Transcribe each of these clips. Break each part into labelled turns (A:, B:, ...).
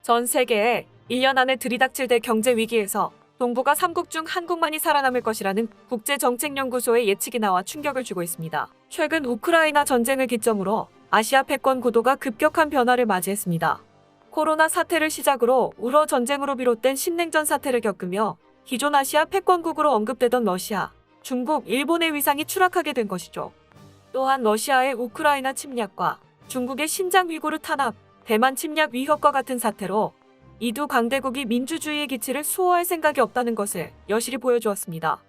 A: 전 세계에 1년 안에 들이닥칠 대경제 위기에서 동북아 3국 중 한국만이 살아남을 것이라는 국제정책연구소의 예측이 나와 충격을 주고 있습니다. 최근 우크라이나 전쟁을 기점으로 아시아 패권 구도가 급격한 변화를 맞이했습니다. 코로나 사태를 시작으로 우러 전쟁으로 비롯된 신냉전 사태를 겪으며 기존 아시아 패권국으로 언급되던 러시아, 중국, 일본의 위상이 추락하게 된 것이죠. 또한 러시아의 우크라이나 침략과 중국의 신장 위구르 탄압, 대만 침략 위협과 같은 사태로 이 두 강대국이 민주주의의 기치를 수호할 생각이 없다는 것을 여실히 보여주었습니다.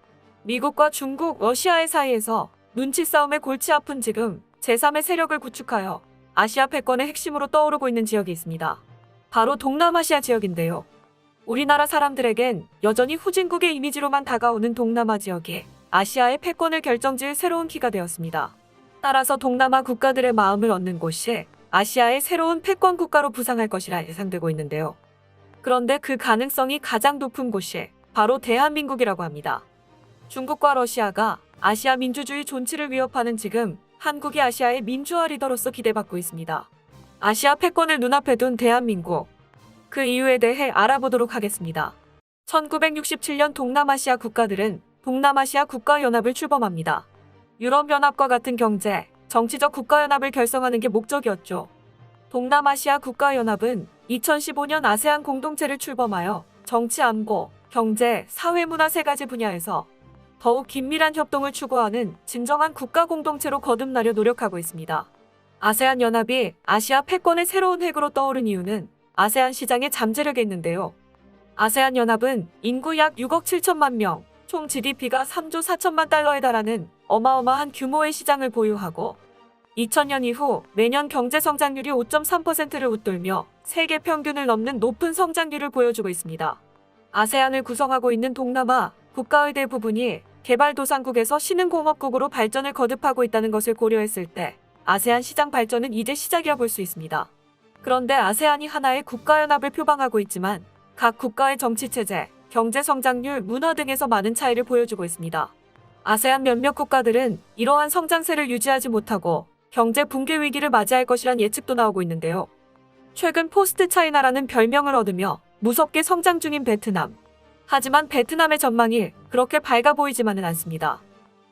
A: 미국과 중국, 러시아의 사이에서 눈치 싸움에 골치 아픈 지금 제3의 세력을 구축하여 아시아 패권의 핵심으로 떠오르고 있는 지역이 있습니다. 바로 동남아시아 지역인데요. 우리나라 사람들에겐 여전히 후진국의 이미지로만 다가오는 동남아 지역이 아시아의 패권을 결정지을 새로운 키가 되었습니다. 따라서 동남아 국가들의 마음을 얻는 곳이 아시아의 새로운 패권 국가로 부상할 것이라 예상되고 있는데요. 그런데 그 가능성이 가장 높은 곳이 바로 대한민국이라고 합니다. 중국과 러시아가 아시아 민주주의 존치를 위협하는 지금 한국이 아시아의 민주화 리더로서 기대받고 있습니다. 아시아 패권을 눈앞에 둔 대한민국. 그 이유에 대해 알아보도록 하겠습니다. 1967년 동남아시아 국가들은 동남아시아 국가연합을 출범합니다. 유럽연합과 같은 경제, 정치적 국가연합을 결성하는 게 목적이었죠. 동남아시아 국가연합은 2015년 아세안 공동체를 출범하여 정치 안보, 경제, 사회 문화 세 가지 분야에서 더욱 긴밀한 협동을 추구하는 진정한 국가 공동체로 거듭나려 노력하고 있습니다. 아세안 연합이 아시아 패권의 새로운 핵으로 떠오른 이유는 아세안 시장의 잠재력에 있는데요. 아세안 연합은 인구 약 6억 7천만 명, 총 GDP가 3조 4천만 달러에 달하는 어마어마한 규모의 시장을 보유하고 2000년 이후 매년 경제 성장률이 5.3%를 웃돌며 세계 평균을 넘는 높은 성장률을 보여주고 있습니다. 아세안을 구성하고 있는 동남아 국가의 대부분이 개발도상국에서 신흥공업국으로 발전을 거듭하고 있다는 것을 고려했을 때 아세안 시장 발전은 이제 시작이라 볼 수 있습니다. 그런데 아세안이 하나의 국가연합을 표방하고 있지만 각 국가의 정치체제, 경제 성장률, 문화 등에서 많은 차이를 보여주고 있습니다. 아세안 몇몇 국가들은 이러한 성장세를 유지하지 못하고 경제 붕괴 위기를 맞이할 것이란 예측도 나오고 있는데요. 최근 포스트 차이나라는 별명을 얻으며 무섭게 성장 중인 베트남. 하지만 베트남의 전망이 그렇게 밝아 보이지만은 않습니다.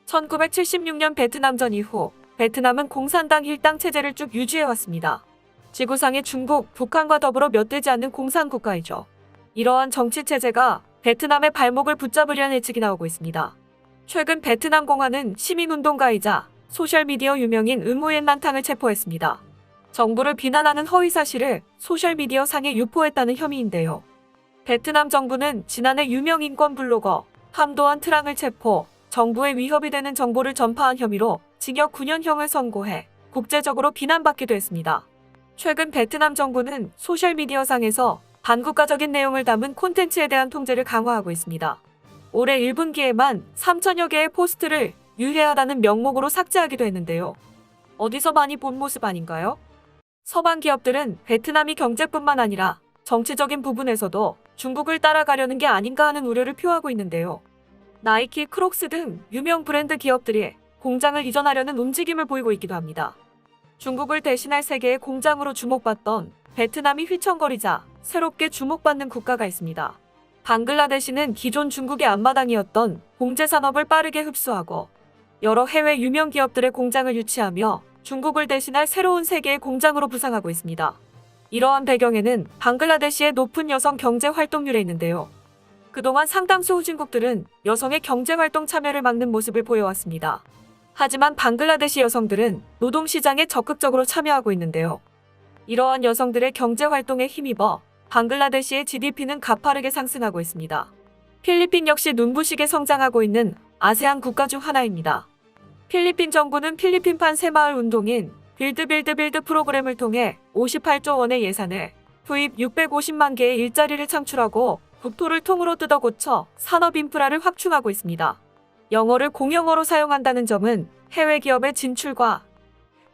A: 1976년 베트남전 이후 베트남은 공산당 일당 체제를 쭉 유지해왔습니다. 지구상의 중국, 북한과 더불어 몇 되지 않는 공산국가이죠. 이러한 정치체제가 베트남의 발목을 붙잡으려는 예측이 나오고 있습니다. 최근 베트남 공화는 시민운동가이자 소셜미디어 유명인 은무옌 란탕을 체포했습니다. 정부를 비난하는 허위 사실을 소셜미디어 상에 유포했다는 혐의인데요. 베트남 정부는 지난해 유명 인권 블로거 함도안 트랑을 체포, 정부에 위협이 되는 정보를 전파한 혐의로 징역 9년형을 선고해 국제적으로 비난받기도 했습니다. 최근 베트남 정부는 소셜미디어 상에서 반국가적인 내용을 담은 콘텐츠에 대한 통제를 강화하고 있습니다. 올해 1분기에만 3천여 개의 포스트를 유해하다는 명목으로 삭제하기도 했는데요. 어디서 많이 본 모습 아닌가요? 서방 기업들은 베트남이 경제뿐만 아니라 정치적인 부분에서도 중국을 따라가려는 게 아닌가 하는 우려를 표하고 있는데요. 나이키, 크록스 등 유명 브랜드 기업들이 공장을 이전하려는 움직임을 보이고 있기도 합니다. 중국을 대신할 세계의 공장으로 주목받던 베트남이 휘청거리자 새롭게 주목받는 국가가 있습니다. 방글라데시는 기존 중국의 앞마당이었던 봉제 산업을 빠르게 흡수하고 여러 해외 유명 기업들의 공장을 유치하며 중국을 대신할 새로운 세계의 공장으로 부상하고 있습니다. 이러한 배경에는 방글라데시의 높은 여성 경제 활동률에 있는데요. 그동안 상당수 후진국들은 여성의 경제활동 참여를 막는 모습을 보여왔습니다. 하지만 방글라데시 여성들은 노동시장에 적극적으로 참여하고 있는데요. 이러한 여성들의 경제활동에 힘입어 방글라데시의 GDP는 가파르게 상승하고 있습니다. 필리핀 역시 눈부시게 성장하고 있는 아세안 국가 중 하나입니다. 필리핀 정부는 필리핀판 새마을 운동인 빌드 프로그램을 통해 58조 원의 예산을 투입 650만 개의 일자리를 창출하고 국토를 통으로 뜯어 고쳐 산업 인프라를 확충하고 있습니다. 영어를 공용어로 사용한다는 점은 해외 기업의 진출과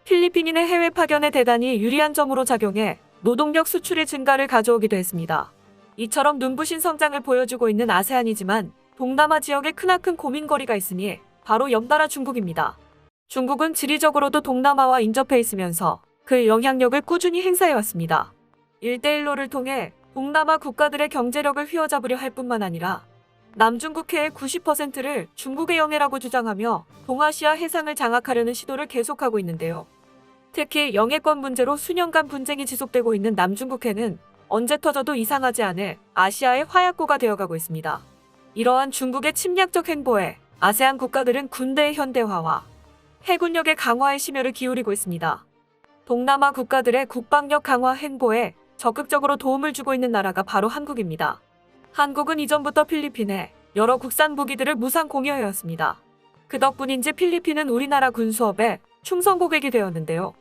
A: 필리핀인의 해외 파견에 대단히 유리한 점으로 작용해 노동력 수출의 증가를 가져오기도 했습니다. 이처럼 눈부신 성장을 보여주고 있는 아세안이지만 동남아 지역에 크나큰 고민거리가 있으니 바로 옆나라 중국입니다. 중국은 지리적으로도 동남아와 인접해 있으면서 그 영향력을 꾸준히 행사해왔습니다. 1대1로를 통해 동남아 국가들의 경제력을 휘어잡으려 할 뿐만 아니라 남중국해의 90%를 중국의 영해라고 주장하며 동아시아 해상을 장악하려는 시도를 계속하고 있는데요. 특히 영해권 문제로 수년간 분쟁이 지속되고 있는 남중국해는 언제 터져도 이상하지 않을 아시아의 화약고가 되어가고 있습니다. 이러한 중국의 침략적 행보에 아세안 국가들은 군대의 현대화와 해군력의 강화에 심혈을 기울이고 있습니다. 동남아 국가들의 국방력 강화 행보에 적극적으로 도움을 주고 있는 나라가 바로 한국입니다. 한국은 이전부터 필리핀에 여러 국산 무기들을 무상 공여해왔습니다. 그 덕분인지 필리핀은 우리나라 군수업의 충성 고객이 되었는데요.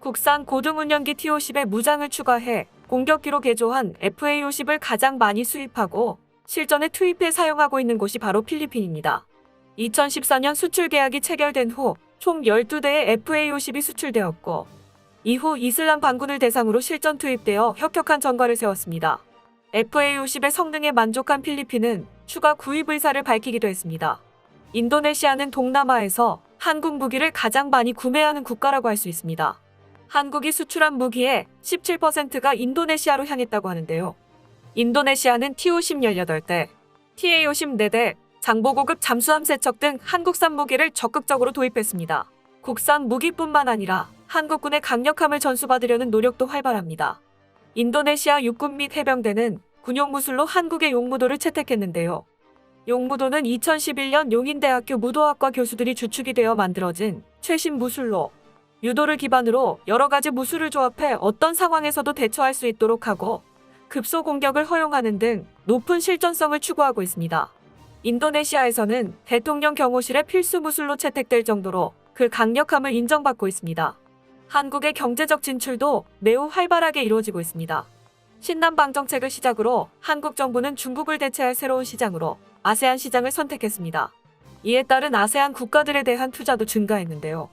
A: 국산 고등운영기 T-50에 무장을 추가해 공격기로 개조한 FA-50을 가장 많이 수입하고 실전에 투입해 사용하고 있는 곳이 바로 필리핀입니다. 2014년 수출 계약이 체결된 후 총 12대의 FA-50이 수출되었고 이후 이슬람 반군을 대상으로 실전 투입되어 혁혁한 전과를 세웠습니다. FA-50의 성능에 만족한 필리핀은 추가 구입 의사를 밝히기도 했습니다. 인도네시아는 동남아에서 한국 무기를 가장 많이 구매하는 국가라고 할 수 있습니다. 한국이 수출한 무기의 17%가 인도네시아로 향했다고 하는데요. 인도네시아는 T-50 18대, TA-50 4대, 장보고급 잠수함 세척 등 한국산 무기를 적극적으로 도입했습니다. 국산 무기뿐만 아니라 한국군의 강력함을 전수받으려는 노력도 활발합니다. 인도네시아 육군 및 해병대는 군용 무술로 한국의 용무도를 채택했는데요. 용무도는 2011년 용인대학교 무도학과 교수들이 주축이 되어 만들어진 최신 무술로 유도를 기반으로 여러 가지 무술을 조합해 어떤 상황에서도 대처할 수 있도록 하고 급소 공격을 허용하는 등 높은 실전성을 추구하고 있습니다. 인도네시아에서는 대통령 경호실의 필수 무술로 채택될 정도로 그 강력함을 인정받고 있습니다. 한국의 경제적 진출도 매우 활발하게 이루어지고 있습니다. 신남방 정책을 시작으로 한국 정부는 중국을 대체할 새로운 시장으로 아세안 시장을 선택했습니다. 이에 따른 아세안 국가들에 대한 투자도 증가했는데요.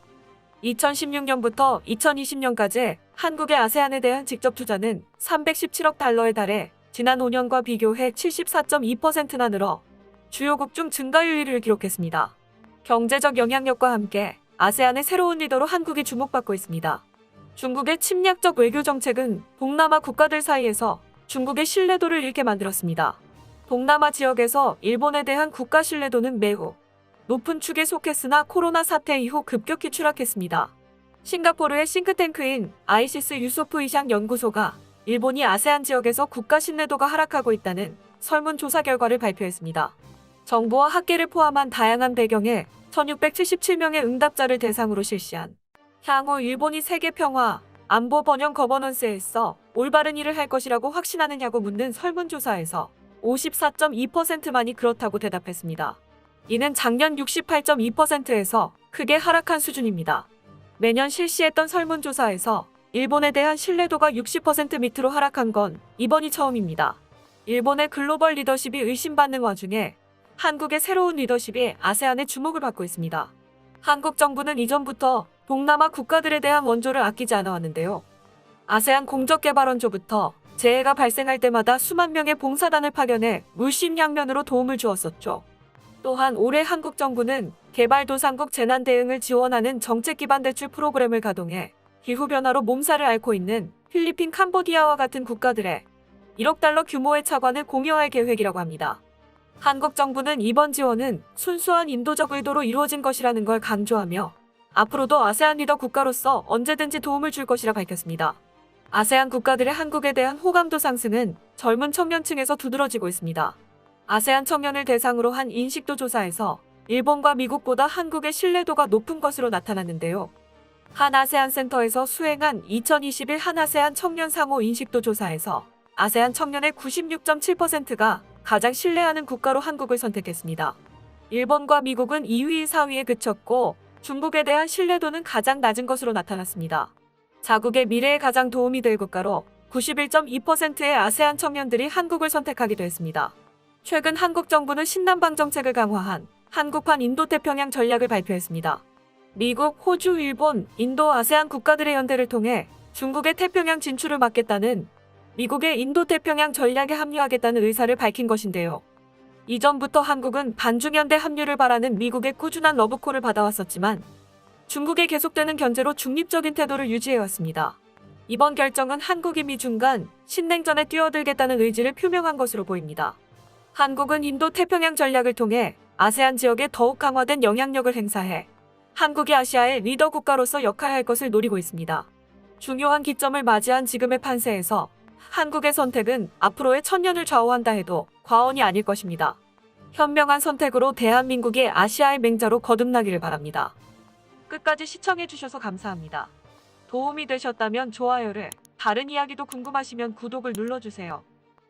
A: 2016년부터 2020년까지 한국의 아세안에 대한 직접 투자는 317억 달러에 달해 지난 5년과 비교해 74.2%나 늘어 주요국 중 증가율 1위를 기록했습니다. 경제적 영향력과 함께 아세안의 새로운 리더로 한국이 주목받고 있습니다. 중국의 침략적 외교 정책은 동남아 국가들 사이에서 중국의 신뢰도를 잃게 만들었습니다. 동남아 지역에서 일본에 대한 국가 신뢰도는 매우 높은 축에 속했으나 코로나 사태 이후 급격히 추락했습니다. 싱가포르의 싱크탱크인 아이시스 유소프 이샹 연구소가 일본이 아세안 지역에서 국가 신뢰도가 하락하고 있다는 설문조사 결과를 발표했습니다. 정부와 학계를 포함한 다양한 배경의 1677명의 응답자를 대상으로 실시한 향후 일본이 세계 평화, 안보 번영 거버넌스에서 올바른 일을 할 것이라고 확신하느냐고 묻는 설문조사에서 54.2%만이 그렇다고 대답했습니다. 이는 작년 68.2%에서 크게 하락한 수준입니다. 매년 실시했던 설문조사에서 일본에 대한 신뢰도가 60% 밑으로 하락한 건 이번이 처음입니다. 일본의 글로벌 리더십이 의심받는 와중에 한국의 새로운 리더십이 아세안의 주목을 받고 있습니다. 한국 정부는 이전부터 동남아 국가들에 대한 원조를 아끼지 않아왔는데요. 아세안 공적개발원조부터 재해가 발생할 때마다 수만 명의 봉사단을 파견해 물심양면으로 도움을 주었었죠. 또한 올해 한국 정부는 개발도상국 재난 대응을 지원하는 정책 기반 대출 프로그램을 가동해 기후변화로 몸살을 앓고 있는 필리핀, 캄보디아와 같은 국가들에 1억 달러 규모의 차관을 공여할 계획이라고 합니다. 한국 정부는 이번 지원은 순수한 인도적 의도로 이루어진 것이라는 걸 강조하며 앞으로도 아세안 리더 국가로서 언제든지 도움을 줄 것이라 밝혔습니다. 아세안 국가들의 한국에 대한 호감도 상승은 젊은 청년층에서 두드러지고 있습니다. 아세안 청년을 대상으로 한 인식도 조사에서 일본과 미국보다 한국의 신뢰도가 높은 것으로 나타났는데요. 한 아세안 센터에서 수행한 2021 한 아세안 청년 상호 인식도 조사에서 아세안 청년의 96.7%가 가장 신뢰하는 국가로 한국을 선택했습니다. 일본과 미국은 2위, 4위에 그쳤고 중국에 대한 신뢰도는 가장 낮은 것으로 나타났습니다. 자국의 미래에 가장 도움이 될 국가로 91.2%의 아세안 청년들이 한국을 선택하기도 했습니다. 최근 한국 정부는 신남방 정책을 강화한 한국판 인도태평양 전략을 발표했습니다. 미국, 호주, 일본, 인도, 아세안 국가들의 연대를 통해 중국의 태평양 진출을 막겠다는 미국의 인도태평양 전략에 합류하겠다는 의사를 밝힌 것인데요. 이전부터 한국은 반중연대 합류를 바라는 미국의 꾸준한 러브콜을 받아왔었지만 중국의 계속되는 견제로 중립적인 태도를 유지해왔습니다. 이번 결정은 한국이 미중 간 신냉전에 뛰어들겠다는 의지를 표명한 것으로 보입니다. 한국은 인도-태평양 전략을 통해 아세안 지역에 더욱 강화된 영향력을 행사해 한국이 아시아의 리더 국가로서 역할할 것을 노리고 있습니다. 중요한 기점을 맞이한 지금의 판세에서 한국의 선택은 앞으로의 천년을 좌우한다 해도 과언이 아닐 것입니다. 현명한 선택으로 대한민국이 아시아의 맹자로 거듭나기를 바랍니다. 끝까지 시청해주셔서 감사합니다. 도움이 되셨다면 좋아요를, 다른 이야기도 궁금하시면 구독을 눌러주세요.